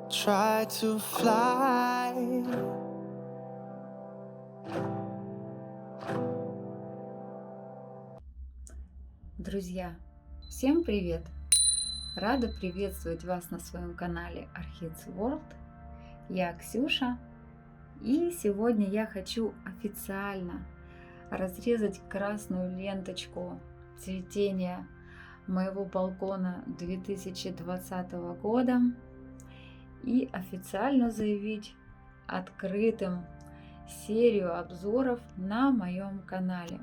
Try to fly. Друзья, всем привет! Рада приветствовать вас на своем канале Orchids World. Я Ксюша, и сегодня я хочу официально разрезать красную ленточку цветения моего балкона 2020 года и официально заявить открытым серию обзоров на моем канале.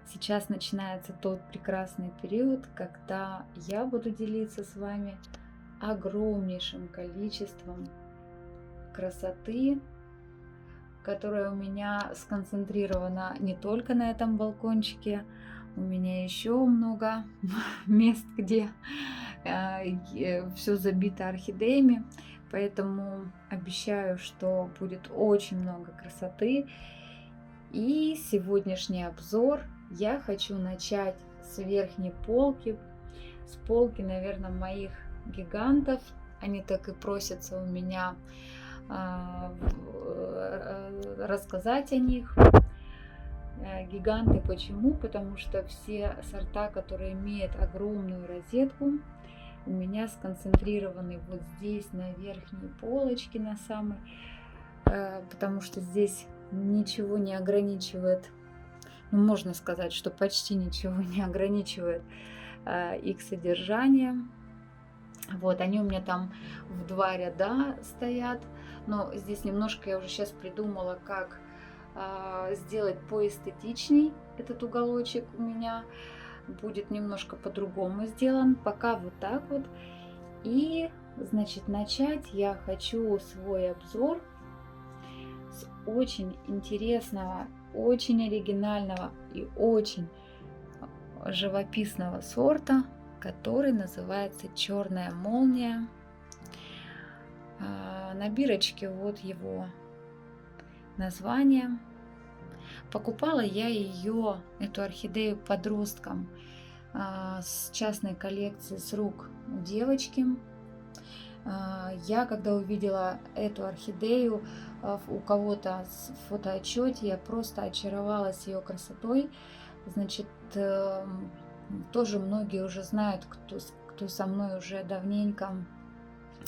Сейчас начинается тот прекрасный период, когда я буду делиться с вами огромнейшим количеством красоты, которая у меня сконцентрирована не только на этом балкончике. У меня еще много мест, где все забито орхидеями. Поэтому обещаю, что будет очень много красоты. И сегодняшний обзор я хочу начать с верхней полки, с полки, наверное, моих гигантов. Они так и просятся у меня рассказать о них. Гиганты почему? Потому что все сорта, которые имеют огромную розетку, у меня сконцентрированы вот здесь, на верхней полочке, на самой, потому что здесь ничего не ограничивает, ну, можно сказать, что почти ничего не ограничивает их содержание. Вот, они у меня там в 2 ряда стоят, но здесь немножко я уже сейчас придумала, как сделать поэстетичней этот уголочек. У меня будет немножко по-другому сделан, пока вот так вот. И, значит, начать я хочу свой обзор с очень интересного, очень оригинального и очень живописного сорта, который называется «Черная молния». На бирочке вот его название. Покупала я ее, эту орхидею, подросткам с частной коллекции с рук девочки. Я, когда увидела эту орхидею у кого-то в фотоотчете, я просто очаровалась ее красотой. Значит, тоже многие уже знают, кто со мной уже давненько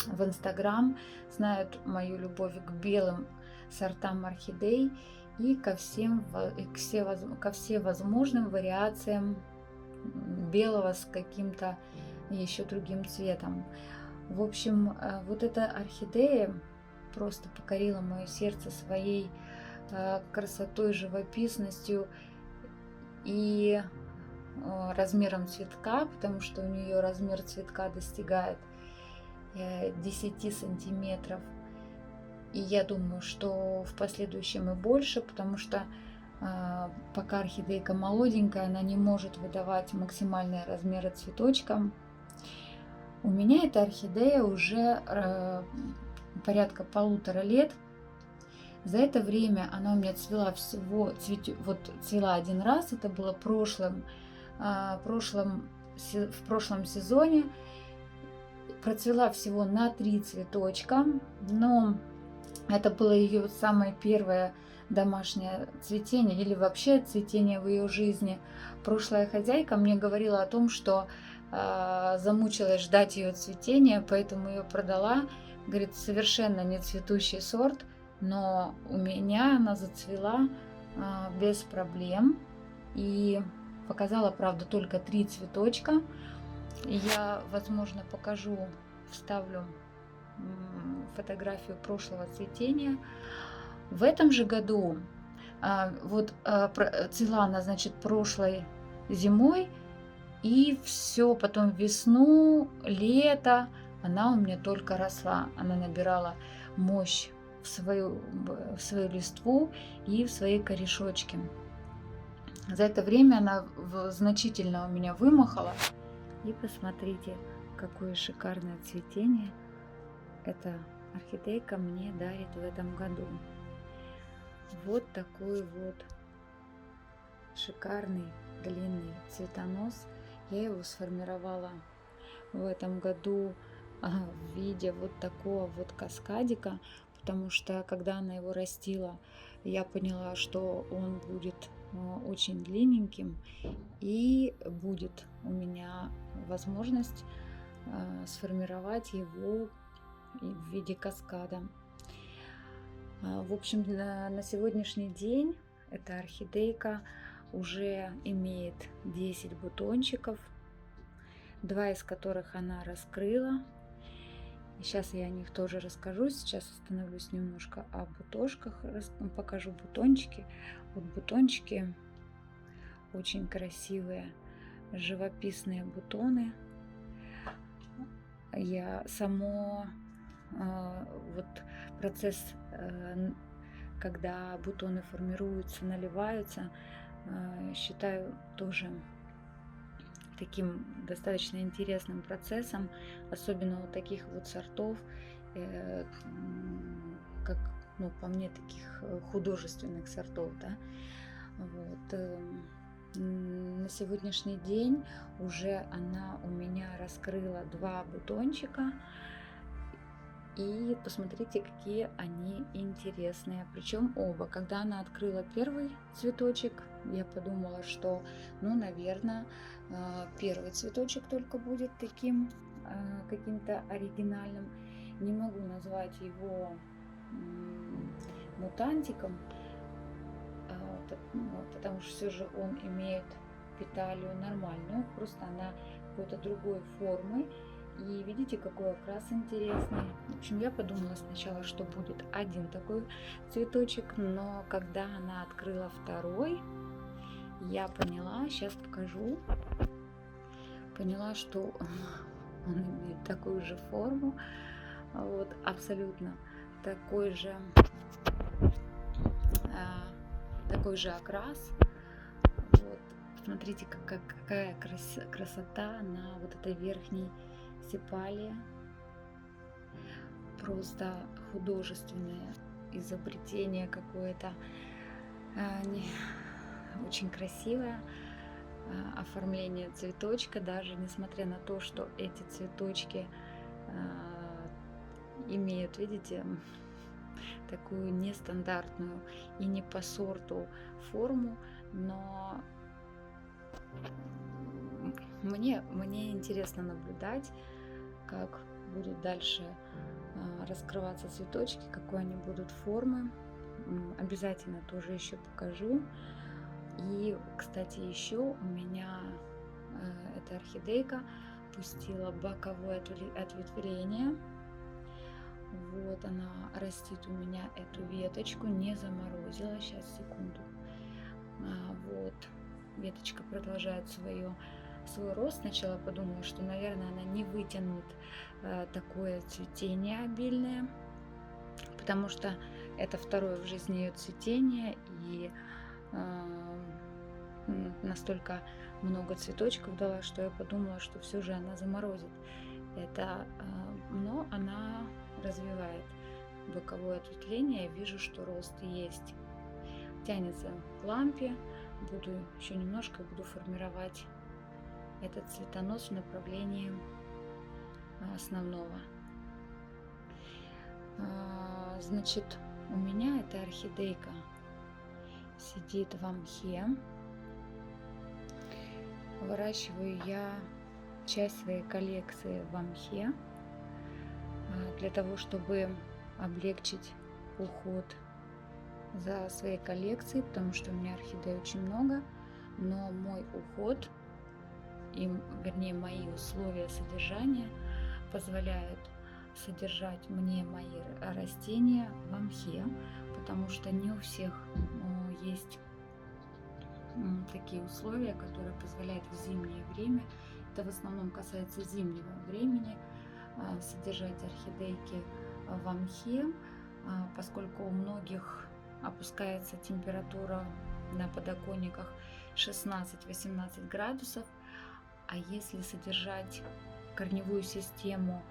в Инстаграм, знают мою любовь к белым сортам орхидей и ко всевозможным вариациям белого с каким-то еще другим цветом. В общем, вот эта орхидея просто покорила мое сердце своей красотой, живописностью и размером цветка, потому что у нее размер цветка достигает 10 сантиметров. И я думаю, что в последующем и больше, потому что пока орхидейка молоденькая, она не может выдавать максимальные размеры цветочка. У меня эта орхидея уже порядка 1,5 лет. За это время она у меня цвела всего, цвела один раз, это было в прошлом сезоне. Процвела всего на 3 цветочка, но это было ее самое первое домашнее цветение или вообще цветение в ее жизни. Прошлая хозяйка мне говорила о том, что замучилась ждать ее цветения, поэтому ее продала. Говорит, совершенно не цветущий сорт, но у меня она зацвела без проблем и показала, правда, только 3 цветочка. Я, возможно, покажу, вставлю фотографию прошлого цветения. В этом же году цвела она, значит, прошлой зимой, и все, потом весну, лето она у меня только росла. Она набирала мощь в свою листву и в свои корешочки. За это время она значительно у меня вымахала. И посмотрите, какое шикарное цветение эта орхидейка мне дарит в этом году. Вот такой вот шикарный длинный цветонос. Я его сформировала в этом году в виде вот такого вот каскадика, потому что когда она его растила, я поняла, что он будет очень длинненьким, и будет у меня возможность сформировать его в виде каскада. В общем, на сегодняшний день эта орхидейка уже имеет 10 бутончиков, 2 из которых она раскрыла. И сейчас я о них тоже расскажу. Сейчас остановлюсь немножко о бутошках, покажу бутончики. Вот бутончики очень красивые, живописные бутоны. Вот процесс, когда бутоны формируются, наливаются, считаю тоже таким достаточно интересным процессом, особенно у таких вот сортов, как, ну, по мне, таких художественных сортов, да. Вот. На сегодняшний день уже она у меня раскрыла 2 бутончика. И посмотрите, какие они интересные. Причем оба. Когда она открыла первый цветочек, я подумала, что, ну, наверное, первый цветочек только будет таким каким-то оригинальным. Не могу назвать его мутантиком, потому что все же он имеет петалию нормальную, просто она какой-то другой формы. И видите, какой окрас интересный. В общем, я подумала сначала, что будет один такой цветочек, но когда она открыла второй, я поняла, сейчас покажу, поняла, что он имеет такую же форму, вот, абсолютно такой же окрас. Вот, смотрите, какая красота на вот этой верхней сепалии. Просто художественное изобретение какое-то, очень красивое оформление цветочка, даже несмотря на то, что эти цветочки имеют, видите, такую нестандартную и не по сорту форму, но мне интересно наблюдать, как будут дальше раскрываться цветочки, какой они будут формы. Обязательно тоже еще покажу. И, кстати, еще у меня эта орхидейка пустила боковое ответвление. Вот она растит у меня эту веточку, не заморозила. Сейчас, секунду. Вот, веточка продолжает свой рост. Сначала подумала, что, наверное, она не вытянет такое цветение обильное, потому что это второе в жизни ее цветение, и настолько много цветочков дала, что я подумала, что все же она заморозит это, но она развивает боковое ответвление. Я вижу, что рост есть, тянется к лампе. Буду еще немножко формировать этот цветонос в направлении основного. Значит, у меня эта орхидейка сидит в мхе. Выращиваю я часть своей коллекции в мхе для того, чтобы облегчить уход за своей коллекцией, потому что у меня орхидей очень много, но мой уход, вернее, мои условия содержания позволяют содержать мне мои растения в мхе, потому что не у всех есть такие условия, которые позволяют в зимнее время, это в основном касается зимнего времени, содержать орхидейки в мхе, поскольку у многих опускается температура на подоконниках 16-18 градусов, а если содержать корневую систему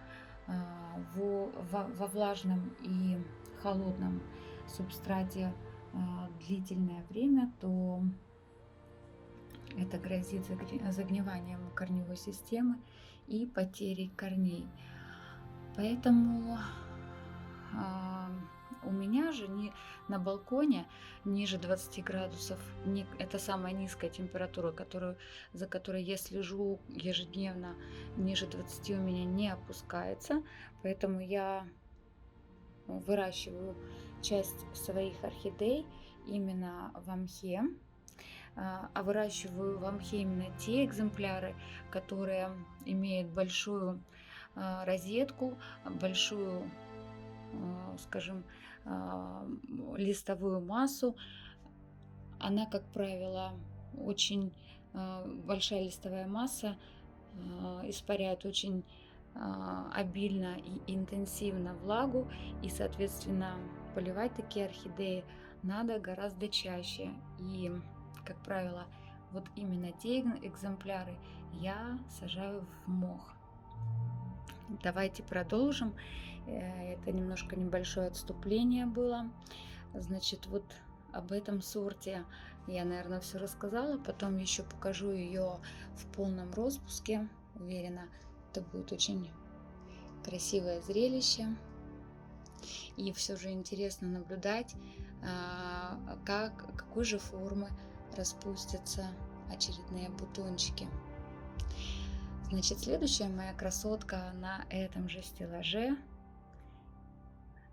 во влажном и холодном субстрате длительное время, то это грозит загниванием корневой системы и потерей корней. Поэтому у меня же на балконе ниже 20 градусов, это самая низкая температура, за которой я слежу ежедневно, ниже 20 у меня не опускается, поэтому я выращиваю часть своих орхидей именно в мхе, а выращиваю в мхе именно те экземпляры, которые имеют большую розетку, большую, скажем, листовую массу. Она, как правило, очень большая листовая масса испаряет очень обильно и интенсивно влагу, и, соответственно, поливать такие орхидеи надо гораздо чаще. И, как правило, вот именно те экземпляры я сажаю в мох. Давайте продолжим. Это немножко небольшое отступление было. Значит, вот об этом сорте я, наверное, все рассказала. Потом еще покажу ее в полном распуске. Уверена, это будет очень красивое зрелище. И все же интересно наблюдать, какой же формы распустятся очередные бутончики. Значит, следующая моя красотка на этом же стеллаже.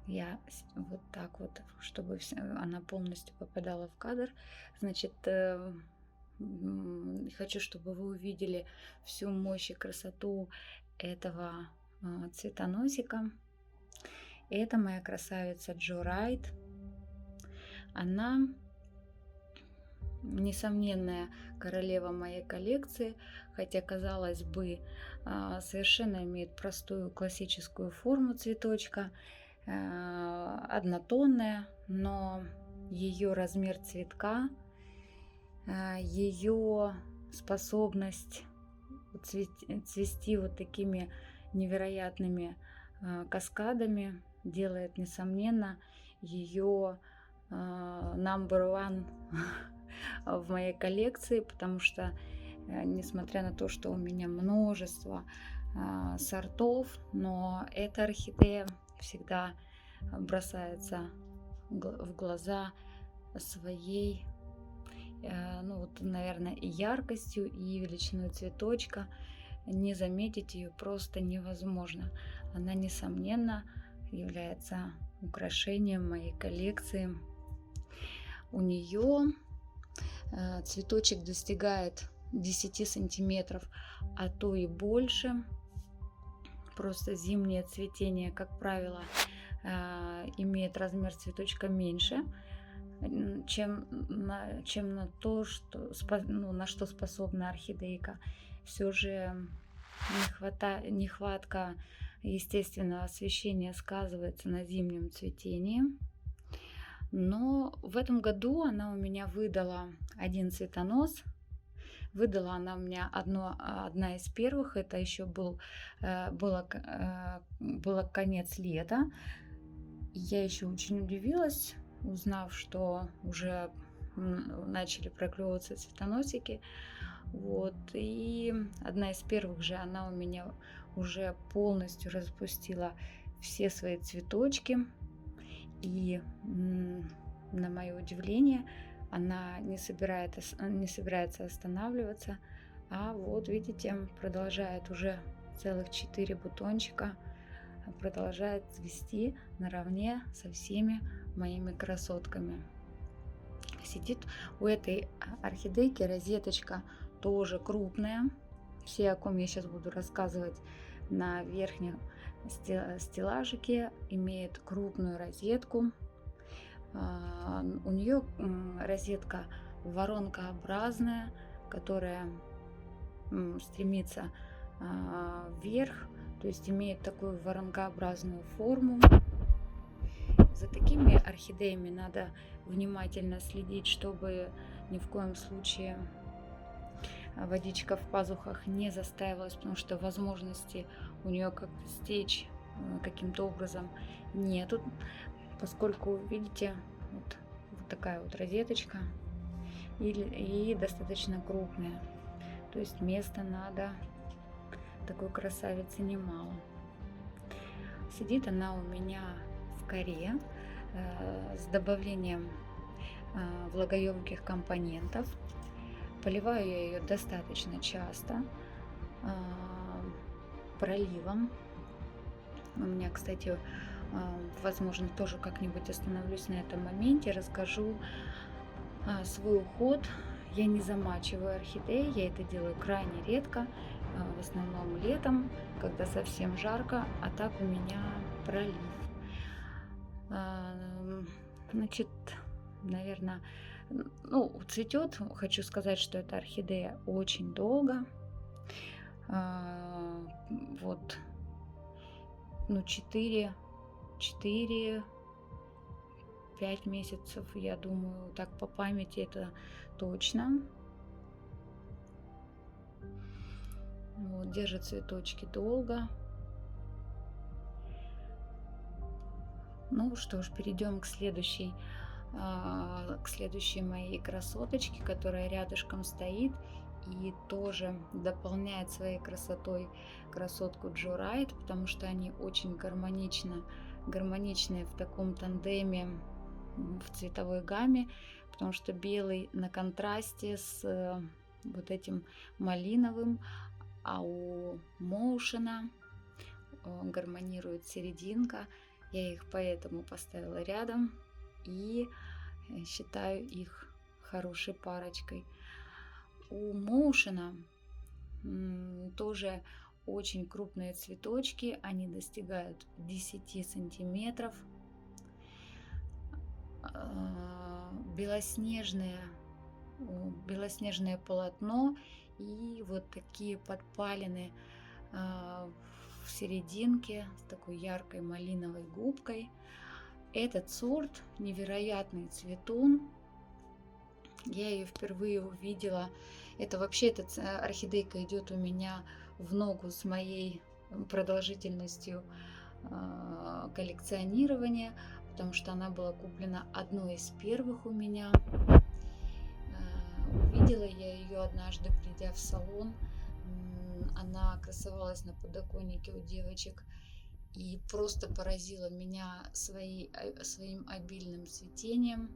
Я вот так вот, чтобы она полностью попадала в кадр. Значит, хочу, чтобы вы увидели всю мощь и красоту этого цветоносика. Это моя красавица Джо Райт. Она несомненная королева моей коллекции, хотя, казалось бы, совершенно имеет простую классическую форму цветочка, однотонная, но ее размер цветка, ее способность цвести вот такими невероятными каскадами делает, несомненно, ее number one в моей коллекции, потому что, несмотря на то, что у меня множество сортов, но эта орхидея всегда бросается в глаза своей, ну вот, наверное, и яркостью, и величиной цветочка. Не заметить ее просто невозможно. Она, несомненно, является украшением моей коллекции. У нее цветочек достигает 10 сантиметров, а то и больше. Просто зимнее цветение, как правило, имеет размер цветочка меньше, чем на то, на что способна орхидейка. Все же нехватка естественного освещения сказывается на зимнем цветении. Но в этом году она у меня выдала один цветонос. Выдала она у меня одна из первых. Это еще было конец лета. Я еще очень удивилась, узнав, что уже начали проклевываться цветоносики. Вот. И одна из первых же, она у меня уже полностью распустила все свои цветочки. И на мое удивление, она не собирается останавливаться, а вот видите, продолжает уже целых 4 бутончика, продолжает цвести наравне со всеми моими красотками. Сидит у этой орхидейки розеточка тоже крупная. Все, о ком я сейчас буду рассказывать, на верхнем стеллажике имеет крупную розетку. У нее розетка воронкообразная, которая стремится вверх, то есть имеет такую воронкообразную форму. За такими орхидеями надо внимательно следить, чтобы ни в коем случае водичка в пазухах не застаивалась, потому что возможности у нее как-то стечь каким-то образом нету, поскольку, видите, вот такая вот розеточка и достаточно крупная, то есть места надо такой красавице немало. Сидит она у меня в коре с добавлением влагоемких компонентов. Поливаю я ее достаточно часто проливом. У меня, кстати, возможно, тоже как-нибудь остановлюсь на этом моменте, расскажу свой уход. Я не замачиваю орхидеи, я это делаю крайне редко, в основном летом, когда совсем жарко, а так у меня пролив. Значит, наверное, ну, цветет, хочу сказать, что эта орхидея очень долго. Вот, ну, 4-5 месяцев, я думаю, так по памяти это точно. Вот, держит цветочки долго. Ну что ж, перейдем к следующей моей красоточке, которая рядышком стоит и тоже дополняет своей красотой красотку Джо Райт, потому что они очень гармоничные в таком тандеме в цветовой гамме, потому что белый на контрасте с вот этим малиновым, а у Моушена гармонирует серединка. Я их поэтому поставила рядом и считаю их хорошей парочкой. У Моушена тоже очень крупные цветочки, они достигают 10 сантиметров. Белоснежное полотно и вот такие подпалины в серединке с такой яркой малиновой губкой. Этот сорт невероятный цветун. Я ее впервые увидела. Это вообще эта орхидейка идет у меня в ногу с моей продолжительностью коллекционирования, потому что она была куплена одной из первых у меня. Увидела я ее однажды, придя в салон. Она красовалась на подоконнике у девочек и просто поразила меня своим обильным цветением.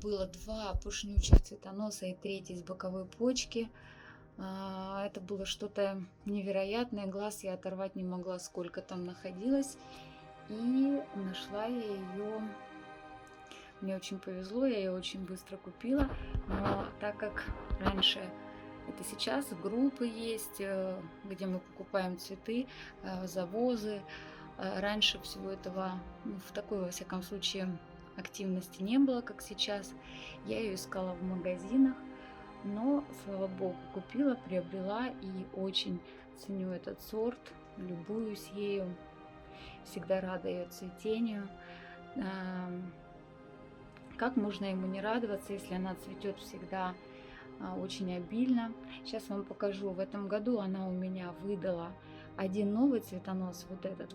Было 2 пушнючих цветоноса и 3 с боковой почки. Это было что-то невероятное. Глаз я оторвать не могла, сколько там находилось. И нашла я ее. Мне очень повезло, я ее очень быстро купила. Но так как раньше, это сейчас группы есть, где мы покупаем цветы, завозы. Раньше всего этого, в такой, во всяком случае, активности не было, как сейчас. Я ее искала в магазинах, но, слава богу, купила, приобрела и очень ценю этот сорт, любуюсь ею, всегда рада ее цветению. Как можно ему не радоваться, если она цветет всегда очень обильно. Сейчас вам покажу. В этом году она у меня выдала один новый цветонос, вот этот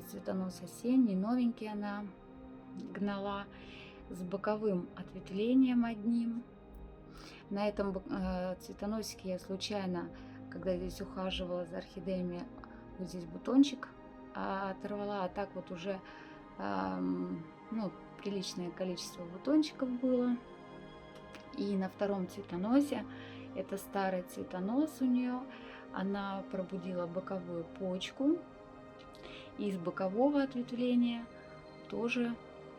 цветонос осенний, новенький она гнала, с боковым ответвлением одним. На этом цветоносике я случайно, когда здесь ухаживала за орхидеями, вот здесь бутончик оторвала, а так вот уже ну, приличное количество бутончиков было. И на втором цветоносе, это старый цветонос у нее, она пробудила боковую почку, и из бокового ответвления тоже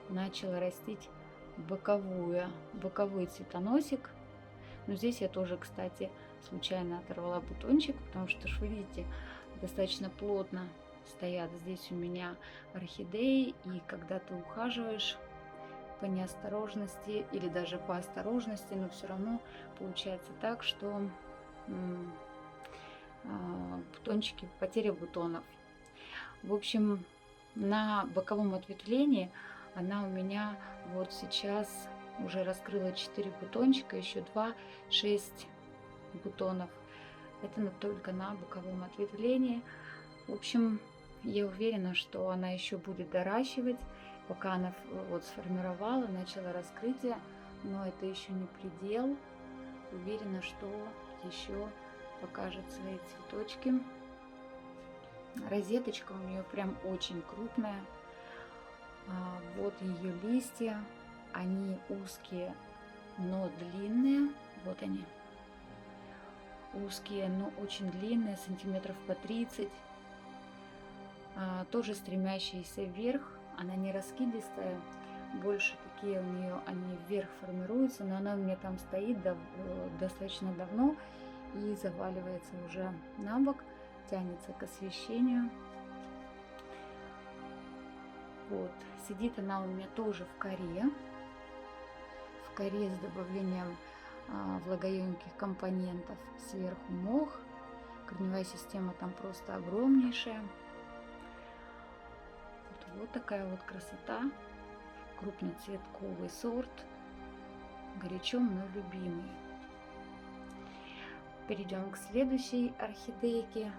начала растить боковой цветоносик. Но здесь я тоже, кстати, случайно оторвала бутончик, потому что, вы видите, достаточно плотно стоят здесь у меня орхидеи, и когда ты ухаживаешь по неосторожности или даже по осторожности, но все равно получается так, что бутончики, потеря бутонов. В общем, на боковом ответвлении она у меня вот сейчас уже раскрыла 4 бутончика, еще 2, 6 бутонов. Это только на боковом ответвлении. В общем, я уверена, что она еще будет доращивать, пока она вот сформировала, начала раскрытие, но это еще не предел. Уверена, что еще покажет свои цветочки. Розеточка у нее прям очень крупная. Вот ее листья. Они узкие, но длинные. Вот они. Узкие, но очень длинные, сантиметров по 30. Тоже стремящиеся вверх. Она не раскидистая. Больше такие у нее, они вверх формируются. Но она у меня там стоит достаточно давно. И заваливается уже на бок. Тянется к освещению. Вот. Сидит она у меня тоже в коре. В коре с добавлением влагоемких компонентов. Сверху мох. Корневая система там просто огромнейшая. Вот такая вот красота. Крупноцветковый сорт. Горячо мной любимый. Перейдем к следующей орхидейке.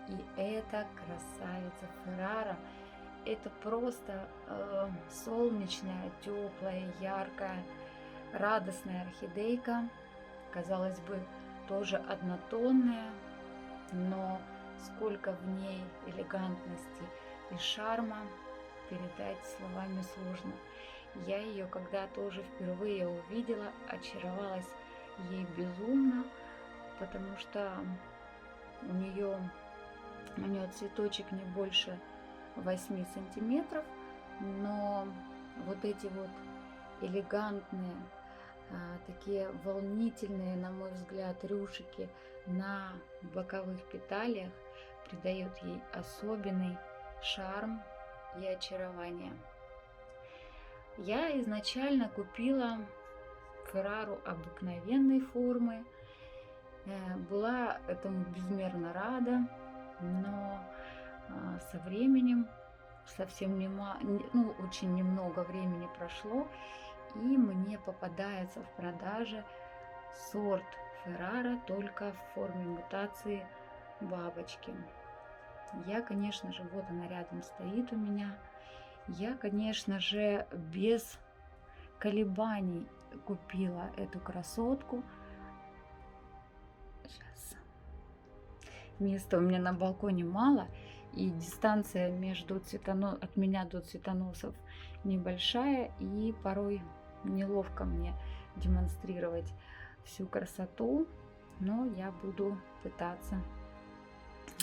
И это красавица Феррара. Это просто солнечная, теплая, яркая, радостная орхидейка. Казалось бы, тоже однотонная, но сколько в ней элегантности и шарма передать словами сложно. Я ее, когда тоже впервые увидела, очаровалась ей безумно, потому что у нее цветочек не больше 8 сантиметров, но вот эти вот элегантные, такие волнительные, на мой взгляд, рюшики на боковых петалях придают ей особенный шарм и очарование. Я изначально купила Феррару обыкновенной формы, была этому безмерно рада, но со временем, очень немного времени прошло, и мне попадается в продаже сорт Феррара только в форме мутации бабочки. Я, конечно же, вот она рядом стоит у меня. Я, конечно же, без колебаний купила эту красотку. Сейчас. Места у меня на балконе мало, и дистанция от меня до цветоносов небольшая, и порой неловко мне демонстрировать всю красоту, но я буду пытаться,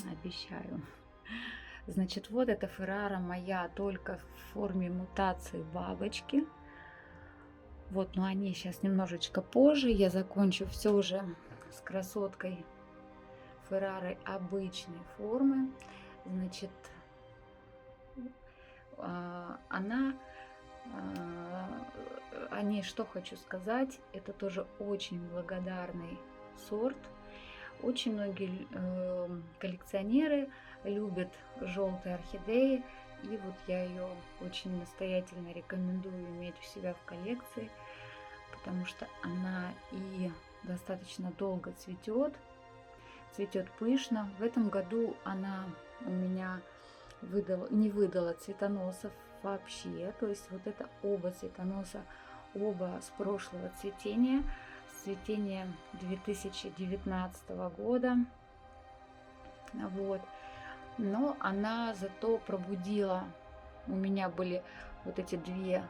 обещаю. Значит, вот эта Феррара моя только в форме мутации бабочки. Вот, но они сейчас немножечко позже. Я закончу все уже с красоткой Феррары обычной формы. Значит, о ней что хочу сказать, это тоже очень благодарный сорт. Очень многие коллекционеры любят желтые орхидеи, и вот я ее очень настоятельно рекомендую иметь у себя в коллекции, потому что она и достаточно долго цветет пышно. В этом году она у меня не выдала цветоносов вообще, то есть вот это оба цветоноса, оба с прошлого цветения, с цветения 2019 года. Вот. Но она зато пробудила, у меня были вот эти две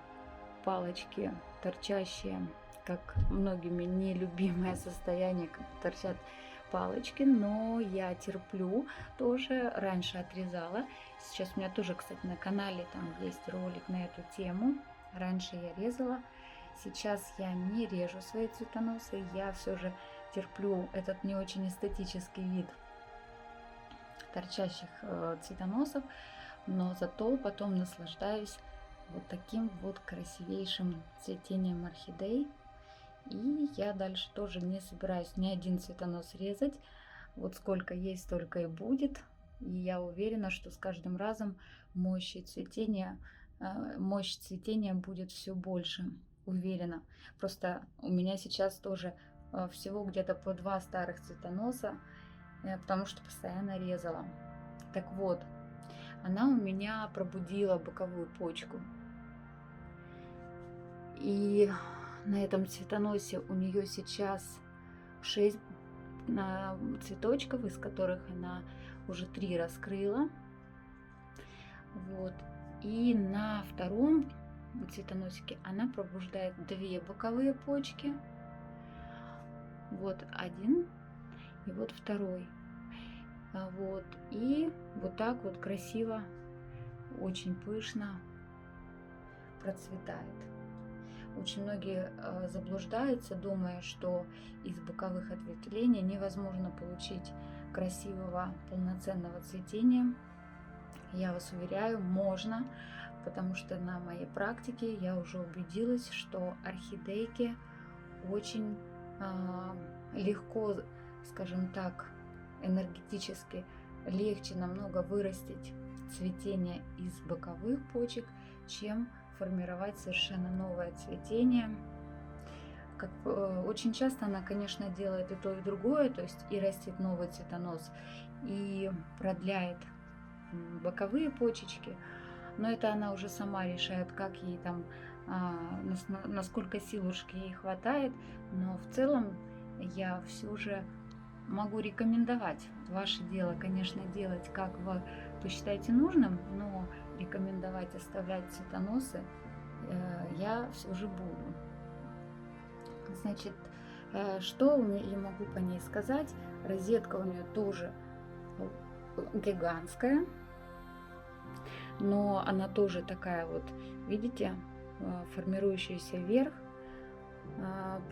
палочки торчащие, как многими нелюбимое состояние, как торчат палочки, но я терплю, тоже раньше отрезала. Сейчас у меня тоже, кстати, на канале там есть ролик на эту тему. Раньше я резала, сейчас я не режу свои цветоносы, я все же терплю этот не очень эстетический вид торчащих цветоносов, но зато потом наслаждаюсь вот таким вот красивейшим цветением орхидей. И я дальше тоже не собираюсь ни один цветонос резать. Вот сколько есть, столько и будет. И я уверена, что с каждым разом мощь цветения будет все больше. Уверена. Просто у меня сейчас тоже всего где-то по 2 старых цветоноса, потому что постоянно резала. Так вот, она у меня пробудила боковую почку. И на этом цветоносе у нее сейчас 6 цветочков, из которых она уже 3 раскрыла. Вот. И на втором цветоносике она пробуждает 2 боковые почки. Вот один и вот второй. Вот. И вот так вот красиво, очень пышно процветает. Очень многие заблуждаются, думая, что из боковых ответвлений невозможно получить красивого полноценного цветения. Я вас уверяю, можно, потому что на моей практике я уже убедилась, что орхидейки очень легко, скажем так, энергетически легче намного вырастить цветение из боковых почек, чем формировать совершенно новое цветение. Очень часто она, конечно, делает и то, и другое, то есть и растит новый цветонос, и продляет боковые почечки, но это она уже сама решает, как ей там, насколько силушки ей хватает, но в целом я все же могу рекомендовать. Ваше дело, конечно, делать, как вы посчитаете нужным, но рекомендовать оставлять цветоносы я все же буду. Значит, что я могу по ней сказать? Розетка у нее тоже гигантская, но она тоже такая вот, видите, формирующаяся вверх,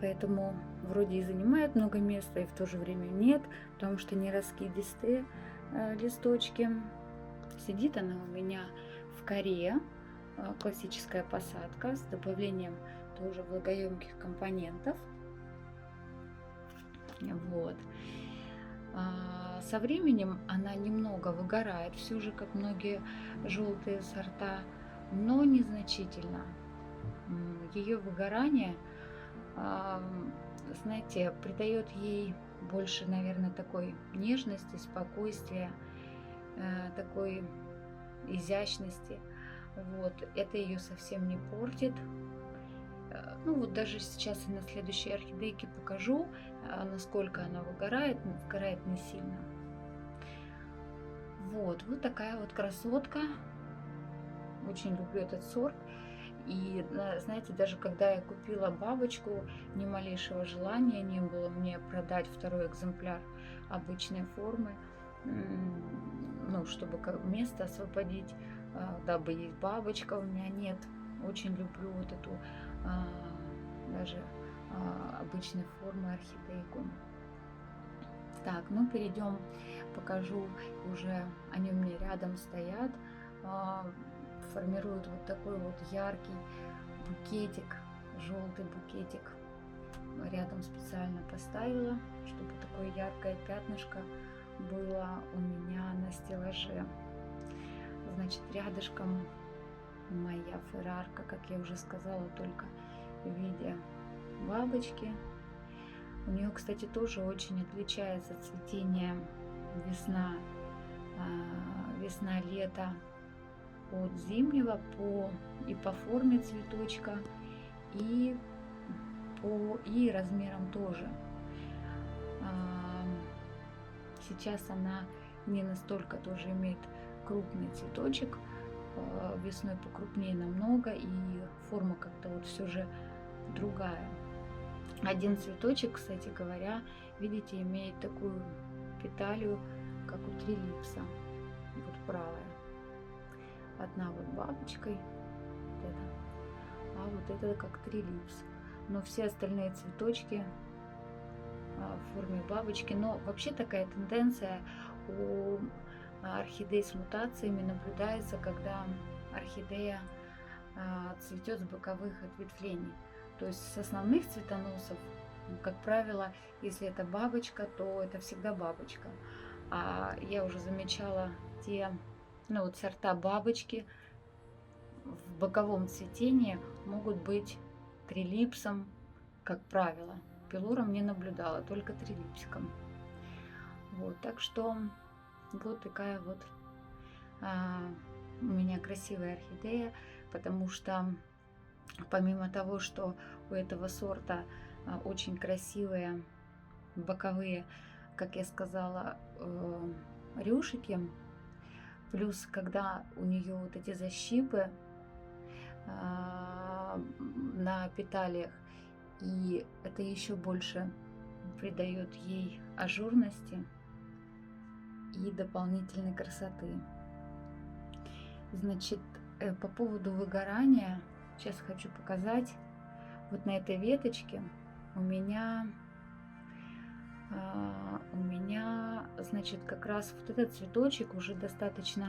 поэтому вроде и занимает много места, и в то же время нет, потому что не раскидистые листочки. Сидит она у меня в коре, классическая посадка с добавлением тоже влагоемких компонентов. Вот. Со временем она немного выгорает, все же, как многие желтые сорта, но незначительно. Ее выгорание, знаете, придает ей больше, наверное, такой нежности, спокойствия, такой изящности. Вот. Это ее совсем не портит. Ну вот даже сейчас на следующей орхидейке покажу, насколько она выгорает не сильно. Вот такая вот красотка. Очень люблю этот сорт. И знаете, даже когда я купила бабочку, ни малейшего желания не было мне продать второй экземпляр обычной формы, ну, чтобы место освободить, дабы есть бабочка, у меня нет. Очень люблю вот эту даже обычной формы орхидейку. Так, ну перейдем, покажу, уже они у меня рядом стоят, формируют вот такой вот яркий букетик, желтый букетик. Рядом специально поставила, чтобы такое яркое пятнышко было у меня на стеллаже. Значит, рядышком моя феррарка, как я уже сказала, только в виде бабочки. У нее, кстати, тоже очень отличается цветение весна-лето от зимнего и по форме цветочка, и размером тоже. Сейчас она не настолько тоже имеет крупный цветочек, весной покрупнее намного, и форма как-то вот все же другая. Один цветочек, кстати говоря, видите, имеет такую петалью, как у трилипса, вот правая. Одна вот бабочкой, вот это, а вот это как трилипс. Но все остальные цветочки в форме бабочки. Но вообще такая тенденция у орхидей с мутациями наблюдается, когда орхидея цветет с боковых ответвлений. То есть с основных цветоносов, как правило, если это бабочка, то это всегда бабочка. А я уже замечала вот сорта бабочки в боковом цветении могут быть трилипсом, как правило. Пилором не наблюдала, только трилипсиком. Вот, так что вот такая вот у меня красивая орхидея, потому что помимо того, что у этого сорта очень красивые боковые, как я сказала, рюшики, Плюс, когда у нее вот эти защипы на петалиях, и это еще больше придает ей ажурности и дополнительной красоты. Значит, по поводу выгорания, сейчас хочу показать. Вот на этой веточке у меня, значит, как раз вот этот цветочек уже достаточно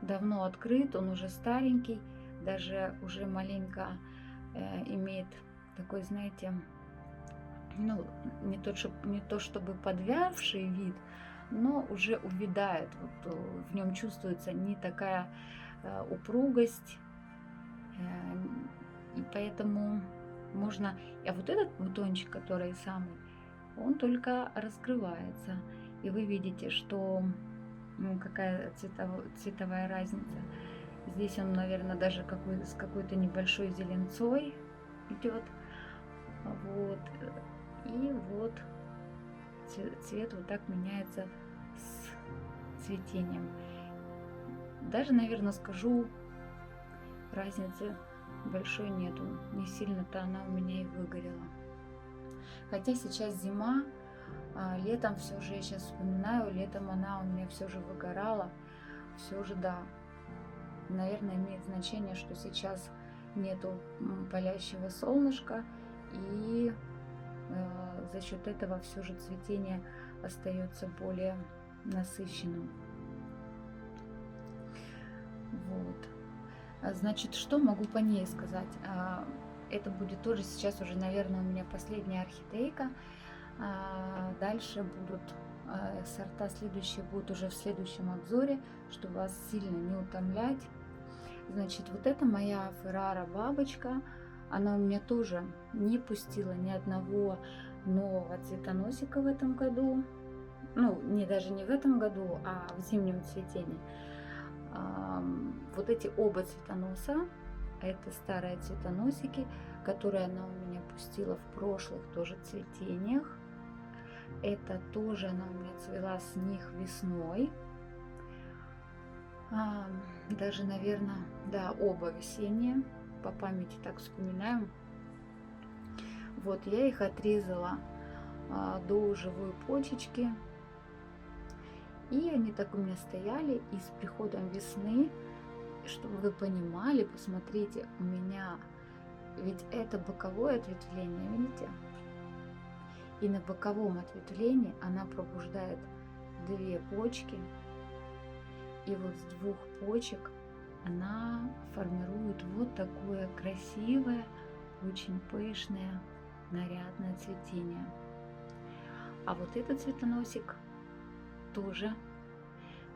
давно открыт, он уже старенький, даже уже маленько имеет такой, знаете, ну, не то чтобы подвявший вид, но уже увядает. Вот в нем чувствуется не такая упругость, и поэтому можно... А вот этот бутончик, который самый, он только раскрывается. И вы видите, что какая цветовая разница. Здесь он, наверное, даже с какой-то небольшой зеленцой идет. Вот. И вот цвет вот так меняется с цветением. Даже, наверное, скажу, разницы большой нету. Не сильно-то она у меня и выгорела. Хотя сейчас зима, летом все же, я сейчас вспоминаю, летом она у меня все же выгорала. Все же, да, наверное, имеет значение, что сейчас нету палящего солнышка, и за счет этого все же цветение остается более насыщенным. Вот. Значит, что могу по ней сказать? Это будет тоже сейчас уже, наверное, у меня последняя орхидейка. Дальше будут сорта следующие, будут уже в следующем обзоре, чтобы вас сильно не утомлять. Значит, вот это моя Феррара бабочка. Она у меня тоже не пустила ни одного нового цветоносика в этом году. Ну, даже не в этом году, а в зимнем цветении. Вот эти оба цветоноса, это старые цветоносики, которые она у меня пустила в прошлых тоже цветениях. Это тоже она у меня цвела с них весной. Даже, наверное, да, оба весенние. По памяти так вспоминаю. Вот, я их отрезала до живой почечки. И они так у меня стояли. И с приходом весны, чтобы вы понимали, посмотрите, у меня ведь это боковое ответвление, видите? И на боковом ответвлении она пробуждает две почки. И вот с двух почек она формирует вот такое красивое, очень пышное, нарядное цветение. А вот этот цветоносик тоже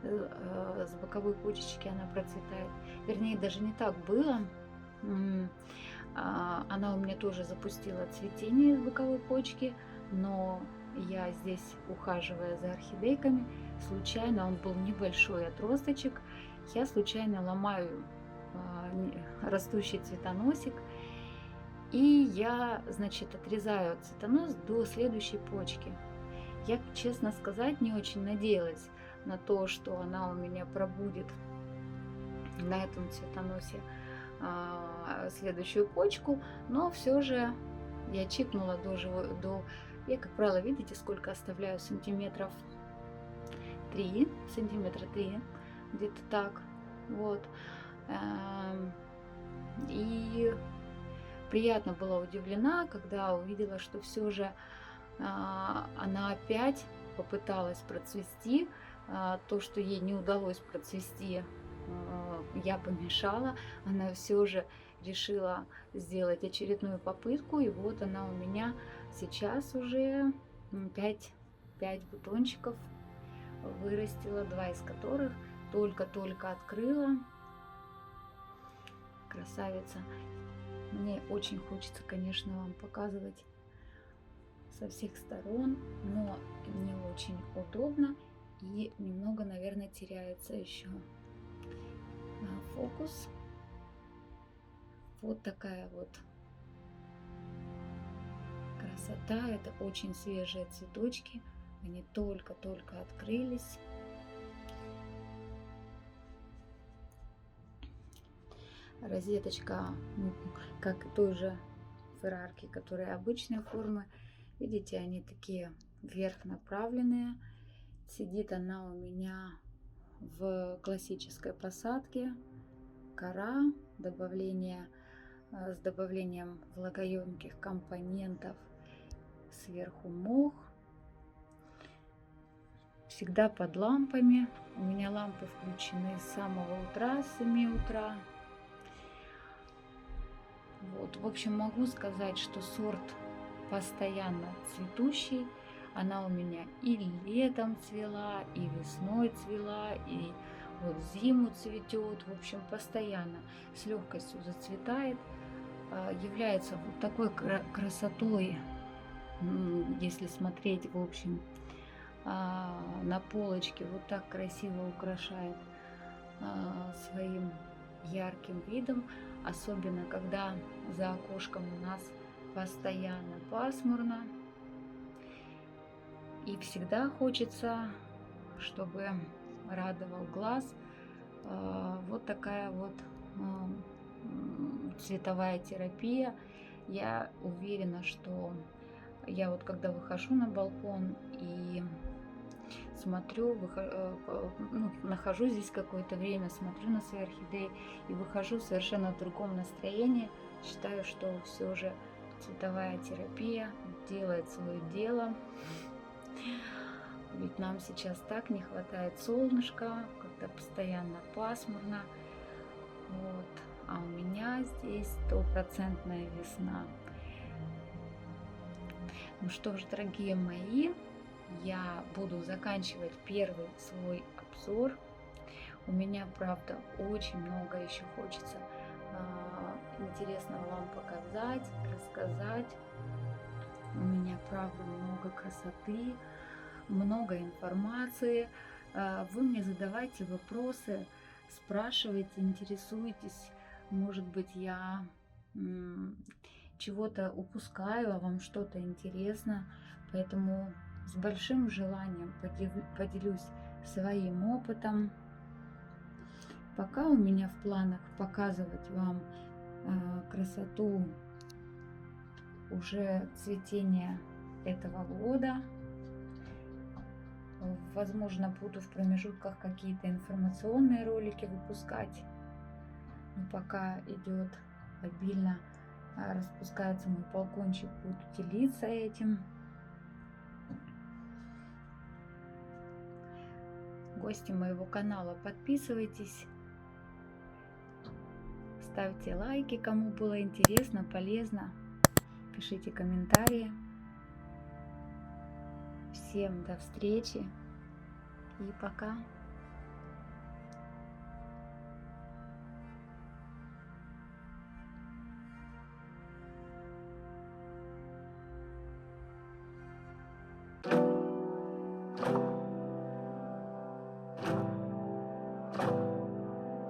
с боковой почечки она процветает. Вернее, даже не так было. Она у меня тоже запустила цветение с боковой почки, но я здесь, ухаживая за орхидейками, случайно, он был небольшой отросточек, я случайно ломаю растущий цветоносик, и я, значит, отрезаю цветонос до следующей почки. Я, честно сказать, не очень надеялась на то, что она у меня пробудет на этом цветоносе следующую почку, но все же я чикнула до я, как правило, видите, сколько оставляю, сантиметра 3, где-то так, вот. И приятно была удивлена, когда увидела, что все же она опять попыталась процвести. То, что ей не удалось процвести, я помешала. Она все же решила сделать очередную попытку. И вот она у меня сейчас уже 5 бутончиков вырастила, 2 из которых только-только открыла. Красавица. Мне очень хочется, конечно, вам показывать со всех сторон, но не очень удобно и немного, наверное, теряется еще фокус. Вот такая вот красота. Это очень свежие цветочки, они только-только открылись. Розеточка, как и той же феррарки, которые обычной формы. Видите, они такие вверх направленные. Сидит она у меня в классической посадке. Кора, с добавлением влагоемких компонентов. Сверху мох. Всегда под лампами. У меня лампы включены с самого утра, с 7 утра. Вот, в общем, могу сказать, что сорт постоянно цветущий. Она у меня и летом цвела, и весной цвела, и вот зиму цветет. В общем, постоянно с легкостью зацветает. Является вот такой красотой, если смотреть, в общем, на полочке. Вот так красиво украшает своим ярким видом. Особенно, когда за окошком у нас постоянно пасмурно. И всегда хочется, чтобы радовал глаз вот такая вот цветовая терапия. Я уверена, что я вот когда выхожу на балкон и смотрю, нахожусь здесь какое-то время, смотрю на свои орхидеи и выхожу совершенно в другом настроении. Считаю, что все же цветовая терапия делает свое дело. Ведь нам сейчас так не хватает солнышка, когда постоянно пасмурно. Вот. А у меня здесь стопроцентная весна. Ну что ж, дорогие мои, я буду заканчивать первый свой обзор. У меня, правда, очень много еще хочется интересного вам показать, рассказать. У меня, правда, много красоты, много информации. Вы мне задавайте вопросы, спрашивайте, интересуйтесь. Может быть, я чего-то упускаю, а вам что-то интересно. Поэтому с большим желанием поделюсь своим опытом. Пока у меня в планах показывать вам красоту уже цветения этого года. Возможно, буду в промежутках какие-то информационные ролики выпускать. Но пока идет обильно, распускается мой балкончик, буду делиться этим. Гости моего канала, подписывайтесь, ставьте лайки, кому было интересно, полезно, пишите комментарии. Всем до встречи и пока.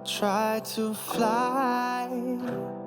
Try to fly